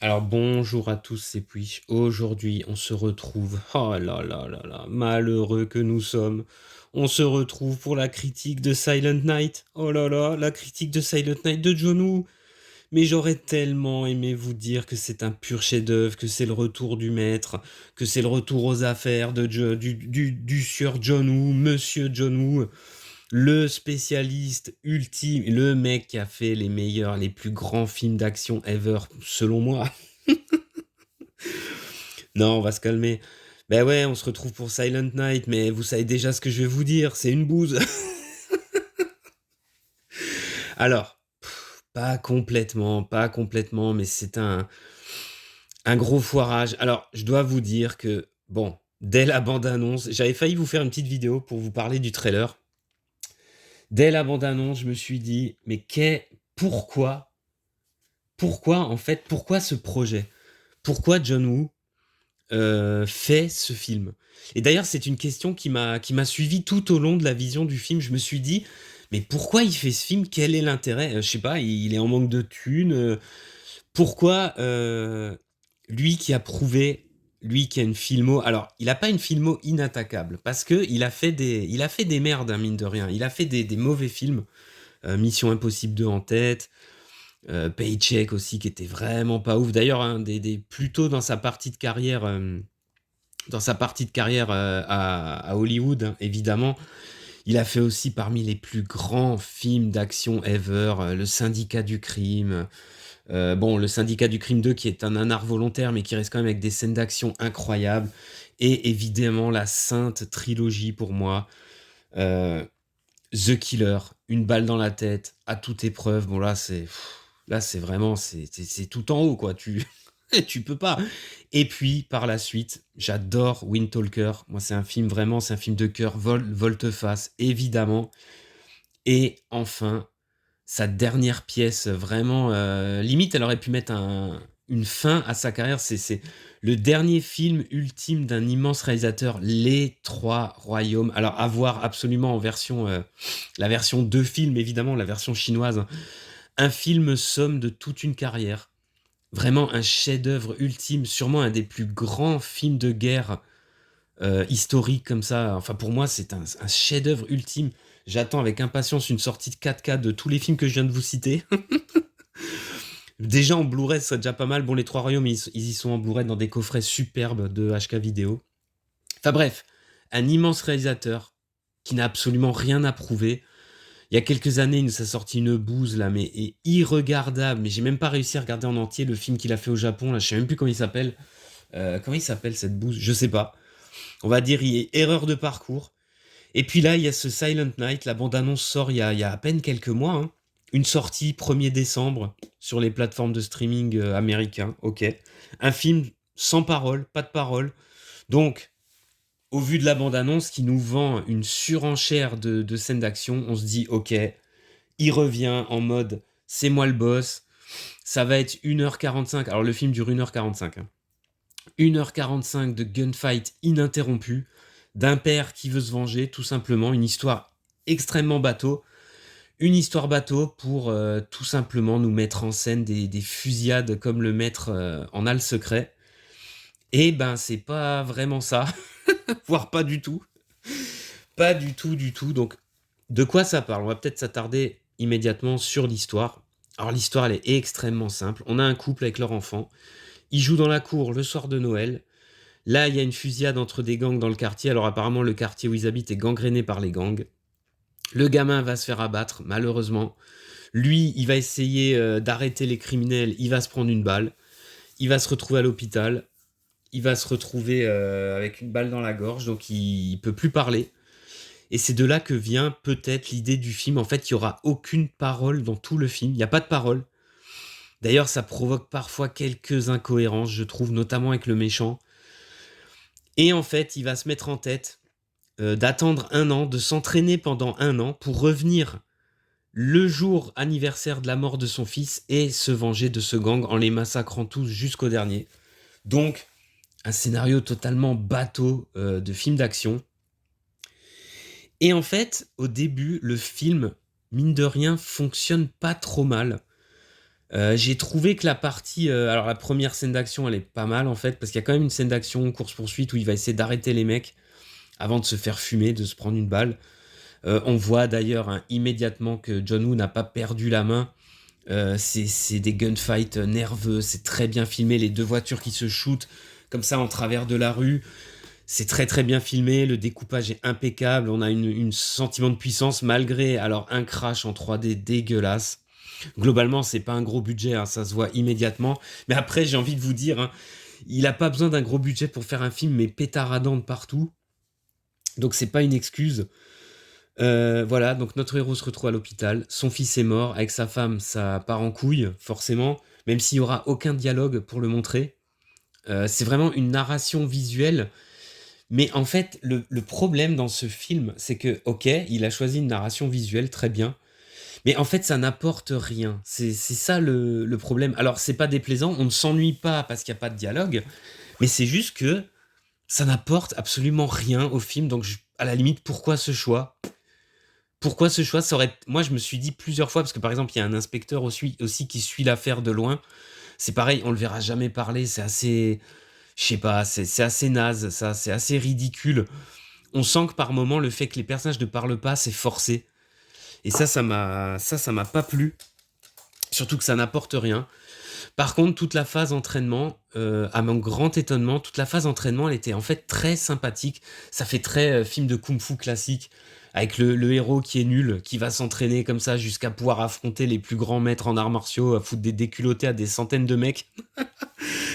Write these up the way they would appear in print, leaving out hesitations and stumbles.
Alors bonjour à tous, c'est Puich. Aujourd'hui, on se retrouve. Oh là là là là, malheureux que nous sommes. On se retrouve pour la critique de Silent Night. Oh là là, la critique de Silent Night de John Woo. Mais j'aurais tellement aimé vous dire que c'est un pur chef-d'œuvre, que c'est le retour du maître, que c'est le retour aux affaires du sieur John Woo, Monsieur John Woo, le spécialiste ultime, le mec qui a fait les meilleurs, les plus grands films d'action ever, selon moi. Non, on va se calmer. Ben ouais, on se retrouve pour Silent Night, mais vous savez déjà ce que je vais vous dire, c'est une bouse. Alors, pas complètement, mais c'est un gros foirage. Alors, je dois vous dire que, bon, dès la bande-annonce, j'avais failli vous faire une petite vidéo pour vous parler du trailer. Dès la bande-annonce, je me suis dit, mais pourquoi, en fait, pourquoi ce projet? Pourquoi John Woo fait ce film? Et d'ailleurs, c'est une question qui m'a suivi tout au long de la vision du film. Je me suis dit, mais pourquoi il fait ce film? Quel est l'intérêt? Je sais pas, il est en manque de thunes. Pourquoi lui qui a prouvé, lui qui a une filmo, alors il a pas une filmo inattaquable parce que il a fait des merdes, hein, mine de rien. Il a fait des mauvais films. Mission Impossible 2 en tête. Paycheck aussi qui était vraiment pas ouf. D'ailleurs, hein, plus tôt dans sa partie de carrière à Hollywood, hein, évidemment, il a fait aussi parmi les plus grands films d'action ever, Le Syndicat du Crime. Bon, Le Syndicat du Crime 2 qui est un nanar volontaire, mais qui reste quand même avec des scènes d'action incroyables. Et évidemment, la sainte trilogie pour moi. euh, The Killer, Une balle dans la tête, à toute épreuve. Bon, là, c'est vraiment, c'est tout en haut, quoi. Tu peux pas. Et puis, par la suite, j'adore Wind Talker. Moi, c'est un film vraiment, c'est un film de cœur. Volte-face, évidemment. Et enfin, sa dernière pièce, vraiment, limite, elle aurait pu mettre une fin à sa carrière. C'est le dernier film ultime d'un immense réalisateur, Les Trois Royaumes. Alors, à voir absolument en version, la version de film, évidemment, la version chinoise, hein. Un film somme de toute une carrière. Vraiment un chef-d'œuvre ultime, sûrement un des plus grands films de guerre historiques comme ça. Enfin, pour moi, c'est un chef-d'œuvre ultime. J'attends avec impatience une sortie de 4K de tous les films que je viens de vous citer. Déjà en Blu-ray, ce serait déjà pas mal. Bon, les Trois Royaumes, ils y sont en Blu-ray dans des coffrets superbes de HK vidéo. Enfin bref, un immense réalisateur qui n'a absolument rien à prouver. Il y a quelques années, il nous a sorti une bouse là, mais irregardable. Mais j'ai même pas réussi à regarder en entier le film qu'il a fait au Japon. Là, je sais même plus comment il s'appelle. Comment il s'appelle cette bouse? Je sais pas. On va dire il est erreur de parcours. Et puis là, il y a ce Silent Night. La bande-annonce sort il y a à peine quelques mois, hein. Une sortie 1er décembre sur les plateformes de streaming américains. Ok. Un film sans parole, pas de parole. Donc, au vu de la bande-annonce qui nous vend une surenchère de scènes d'action, on se dit ok, il revient en mode c'est moi le boss. Ça va être 1h45. Alors le film dure 1h45, hein. 1h45 de gunfight ininterrompue, d'un père qui veut se venger, tout simplement. Une histoire extrêmement bateau. Une histoire bateau pour tout simplement nous mettre en scène des fusillades comme le maître en a le secret. Et ben, c'est pas vraiment ça, voire pas du tout. Pas du tout, du tout. Donc, de quoi ça parle? On va peut-être s'attarder immédiatement sur l'histoire. Alors, l'histoire, elle est extrêmement simple. On a un couple avec leur enfant. Ils jouent dans la cour le soir de Noël. Là, il y a une fusillade entre des gangs dans le quartier. Alors, apparemment, le quartier où ils habitent est gangréné par les gangs. Le gamin va se faire abattre, malheureusement. Lui, il va essayer d'arrêter les criminels. Il va se prendre une balle. Il va se retrouver à l'hôpital. Il va se retrouver avec une balle dans la gorge. Donc, il peut plus parler. Et c'est de là que vient peut-être l'idée du film. En fait, il n'y aura aucune parole dans tout le film. Il n'y a pas de parole. D'ailleurs, ça provoque parfois quelques incohérences, je trouve, notamment avec le méchant. Et en fait, il va se mettre en tête d'attendre un an, de s'entraîner pendant un an pour revenir le jour anniversaire de la mort de son fils et se venger de ce gang en les massacrant tous jusqu'au dernier. Donc, un scénario totalement bateau de film d'action. Et en fait, au début, le film, mine de rien, fonctionne pas trop mal. J'ai trouvé que la partie, alors la première scène d'action, elle est pas mal en fait, parce qu'il y a quand même une scène d'action, course-poursuite, où il va essayer d'arrêter les mecs avant de se faire fumer, de se prendre une balle. On voit d'ailleurs hein, immédiatement que John Woo n'a pas perdu la main. C'est des gunfights nerveux, c'est très bien filmé, les deux voitures qui se shootent comme ça en travers de la rue. C'est très très bien filmé, le découpage est impeccable, on a une sentiment de puissance malgré alors un crash en 3D dégueulasse. Globalement, c'est pas un gros budget, hein, ça se voit immédiatement. Mais après, j'ai envie de vous dire, hein, il a pas besoin d'un gros budget pour faire un film, mais pétaradant de partout. Donc c'est pas une excuse. Voilà, donc notre héros se retrouve à l'hôpital, son fils est mort, avec sa femme, ça part en couille, forcément, même s'il y aura aucun dialogue pour le montrer. C'est vraiment une narration visuelle. Mais en fait, le problème dans ce film, c'est que, ok, il a choisi une narration visuelle, très bien, mais en fait, ça n'apporte rien. C'est ça le problème. Alors, c'est pas déplaisant, on ne s'ennuie pas parce qu'il n'y a pas de dialogue, mais c'est juste que ça n'apporte absolument rien au film. Donc, à la limite, pourquoi ce choix? Pourquoi ce choix? Moi, je me suis dit plusieurs fois, parce que par exemple, il y a un inspecteur aussi qui suit l'affaire de loin. C'est pareil, on le verra jamais parler, c'est assez. Je sais pas, c'est assez naze, ça, c'est assez ridicule. On sent que par moment, le fait que les personnages ne parlent pas, c'est forcé. Et ça m'a pas plu. Surtout que ça n'apporte rien. Par contre, toute la phase entraînement, à mon grand étonnement, toute la phase entraînement, elle était en fait très sympathique. Ça fait très film de kung-fu classique, avec le héros qui est nul, qui va s'entraîner comme ça jusqu'à pouvoir affronter les plus grands maîtres en arts martiaux, à foutre des déculottés à des centaines de mecs.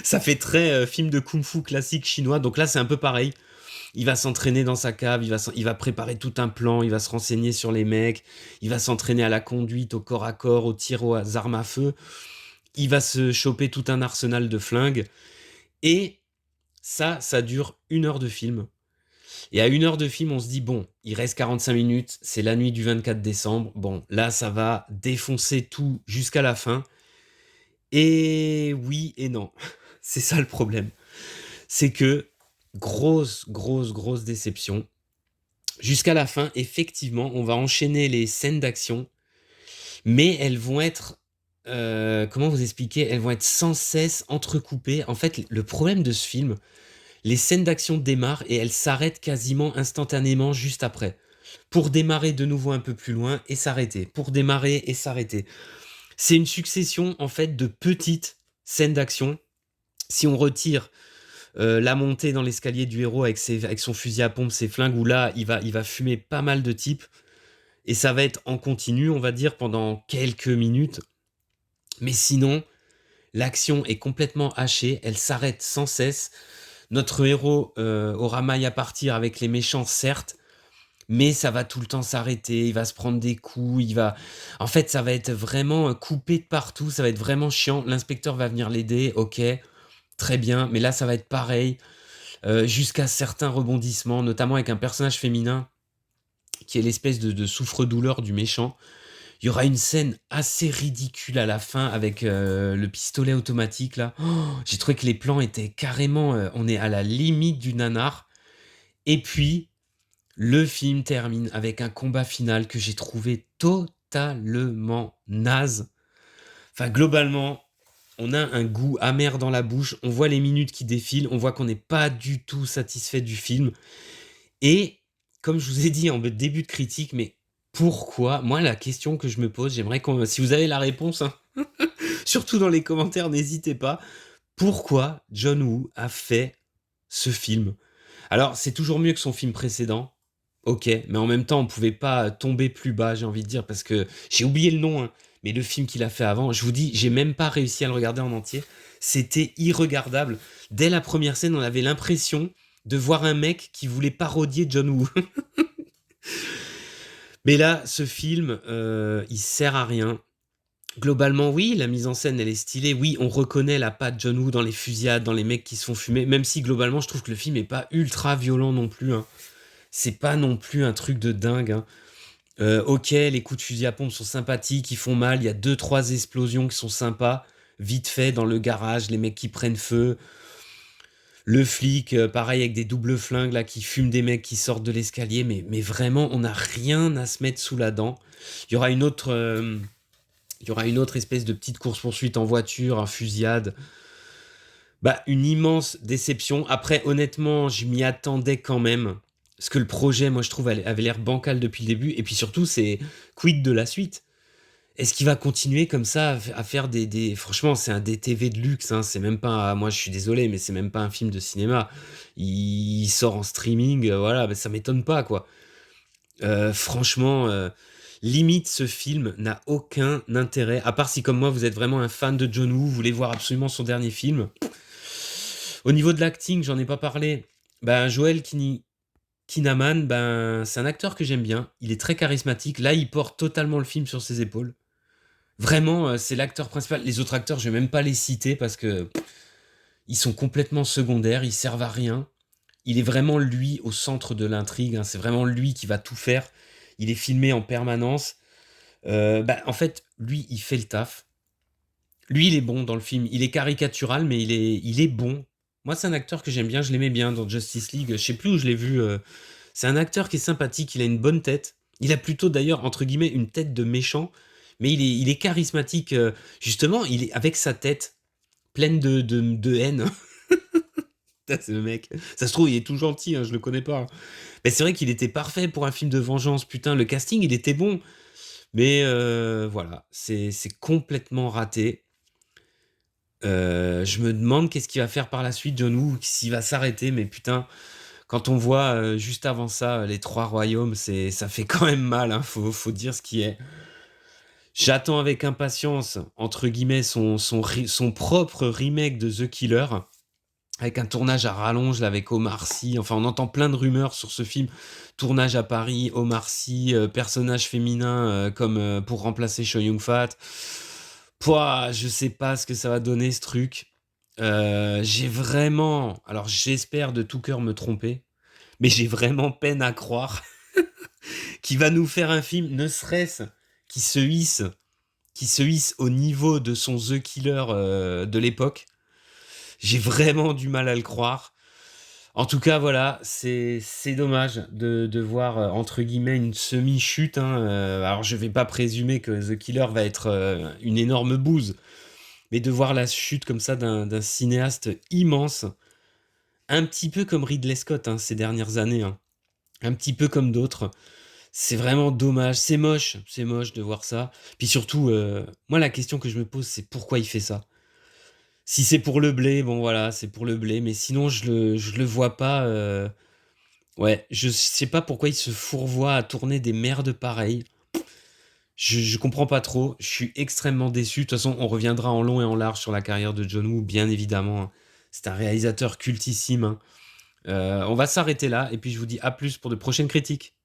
Ça fait très film de kung-fu classique chinois. Donc là, c'est un peu pareil. Il va s'entraîner dans sa cave, il va préparer tout un plan, il va se renseigner sur les mecs, il va s'entraîner à la conduite, au corps à corps, au tir aux armes à feu. Il va se choper tout un arsenal de flingues. Et ça dure 1 heure de film. Et à 1 heure de film, on se dit, bon, il reste 45 minutes, c'est la nuit du 24 décembre. Bon, là, ça va défoncer tout jusqu'à la fin. Et oui et non. C'est ça le problème. C'est que grosse déception. Jusqu'à la fin, effectivement, on va enchaîner les scènes d'action, mais elles vont être, comment vous expliquer? Elles vont être sans cesse entrecoupées. En fait, le problème de ce film, les scènes d'action démarrent et elles s'arrêtent quasiment instantanément juste après. Pour démarrer de nouveau un peu plus loin et s'arrêter. Pour démarrer et s'arrêter. C'est une succession, en fait, de petites scènes d'action. Si on retire la montée dans l'escalier du héros avec son fusil à pompe, ses flingues, où là, il va fumer pas mal de types. Et ça va être en continu, on va dire, pendant quelques minutes. Mais sinon, l'action est complètement hachée, elle s'arrête sans cesse. Notre héros aura maille à partir avec les méchants, certes, mais ça va tout le temps s'arrêter, il va se prendre des coups, En fait, ça va être vraiment coupé de partout, ça va être vraiment chiant. L'inspecteur va venir l'aider, ok, très bien, mais là, ça va être pareil. Jusqu'à certains rebondissements, notamment avec un personnage féminin qui est l'espèce de souffre-douleur du méchant. Il y aura une scène assez ridicule à la fin avec le pistolet automatique là. Oh, j'ai trouvé que les plans étaient carrément, on est à la limite du nanar. Et puis le film termine avec un combat final que j'ai trouvé totalement naze. Enfin globalement, on a un goût amer dans la bouche. On voit les minutes qui défilent, on voit qu'on n'est pas du tout satisfait du film. Et comme je vous ai dit en début de critique, mais pourquoi? Moi, la question que je me pose, j'aimerais qu'on, si vous avez la réponse, hein, surtout dans les commentaires, n'hésitez pas. Pourquoi John Woo a fait ce film? Alors, c'est toujours mieux que son film précédent, ok, mais en même temps, on pouvait pas tomber plus bas, j'ai envie de dire, parce que j'ai oublié le nom, hein, mais le film qu'il a fait avant, je vous dis, j'ai même pas réussi à le regarder en entier. C'était irregardable. Dès la première scène, on avait l'impression de voir un mec qui voulait parodier John Woo. Mais là, ce film, il sert à rien. Globalement, oui, la mise en scène, elle est stylée. Oui, on reconnaît la patte John Woo dans les fusillades, dans les mecs qui se font fumer. Même si, globalement, je trouve que le film est pas ultra violent non plus, hein. C'est pas non plus un truc de dingue, hein. Ok, les coups de fusil à pompe sont sympathiques, ils font mal. Il y a 2-3 explosions qui sont sympas. Vite fait, dans le garage, les mecs qui prennent feu. Le flic, pareil, avec des doubles flingues, là, qui fument des mecs qui sortent de l'escalier. Mais vraiment, on n'a rien à se mettre sous la dent. Il y aura Il y aura une autre espèce de petite course-poursuite en voiture, un fusillade. Bah, une immense déception. Après, honnêtement, je m'y attendais quand même. Parce que le projet, moi, je trouve, avait l'air bancal depuis le début. Et puis surtout, c'est quid de la suite? Est-ce qu'il va continuer comme ça à faire Franchement, c'est un DTV de luxe, hein. C'est même pas... Moi, je suis désolé, mais c'est même pas un film de cinéma. Il sort en streaming, voilà, bah, ça m'étonne pas, quoi. Franchement, limite, ce film n'a aucun intérêt. À part si, comme moi, vous êtes vraiment un fan de John Woo, vous voulez voir absolument son dernier film. Au niveau de l'acting, j'en ai pas parlé. Ben, Kinnaman, ben, c'est un acteur que j'aime bien. Il est très charismatique. Là, il porte totalement le film sur ses épaules. Vraiment, c'est l'acteur principal. Les autres acteurs, je vais même pas les citer parce que ils sont complètement secondaires, ils servent à rien. Il est vraiment lui au centre de l'intrigue, hein. C'est vraiment lui qui va tout faire. Il est filmé en permanence. Bah, en fait, lui, il fait le taf. Lui, il est bon dans le film. Il est caricatural, mais il est bon. Moi, c'est un acteur que j'aime bien. Je l'aimais bien dans Justice League. Je sais plus où je l'ai vu. C'est un acteur qui est sympathique. Il a une bonne tête. Il a plutôt, d'ailleurs, entre guillemets, une tête de méchant. Mais il est charismatique. Justement, il est avec sa tête pleine de haine. Putain, c'est le mec. Ça se trouve, il est tout gentil, hein, je le connais pas, hein. Mais c'est vrai qu'il était parfait pour un film de vengeance. Putain, le casting, il était bon. Mais voilà, c'est complètement raté. Je me demande qu'est-ce qu'il va faire par la suite, John Woo, s'il va s'arrêter. Mais putain, quand on voit juste avant ça les trois royaumes, ça fait quand même mal, hein, faut dire ce qui est. J'attends avec impatience, entre guillemets, son propre remake de The Killer, avec un tournage à rallonge là, avec Omar Sy. Enfin, on entend plein de rumeurs sur ce film. Tournage à Paris, Omar Sy, personnage féminin comme pour remplacer Chow Yun-fat. Pouah, je sais pas ce que ça va donner ce truc. J'ai vraiment, alors j'espère de tout cœur me tromper, mais j'ai vraiment peine à croire qu'il va nous faire un film, ne serait-ce qui se hisse, qui se hisse au niveau de son The Killer de l'époque. J'ai vraiment du mal à le croire. En tout cas, voilà, c'est dommage de voir, entre guillemets, une semi-chute, hein. Alors, je vais pas présumer que The Killer va être une énorme bouse, mais de voir la chute comme ça d'un cinéaste immense, un petit peu comme Ridley Scott, hein, ces dernières années, hein, un petit peu comme d'autres, c'est vraiment dommage. C'est moche de voir ça. Puis surtout, moi, la question que je me pose, c'est pourquoi il fait ça? Si c'est pour le blé, bon voilà, c'est pour le blé, mais sinon je le vois pas. Ouais, je sais pas pourquoi il se fourvoie à tourner des merdes pareilles. Je comprends pas trop. Je suis extrêmement déçu. De toute façon, on reviendra en long et en large sur la carrière de John Woo, bien évidemment, hein. C'est un réalisateur cultissime, hein. On va s'arrêter là, et puis je vous dis à plus pour de prochaines critiques.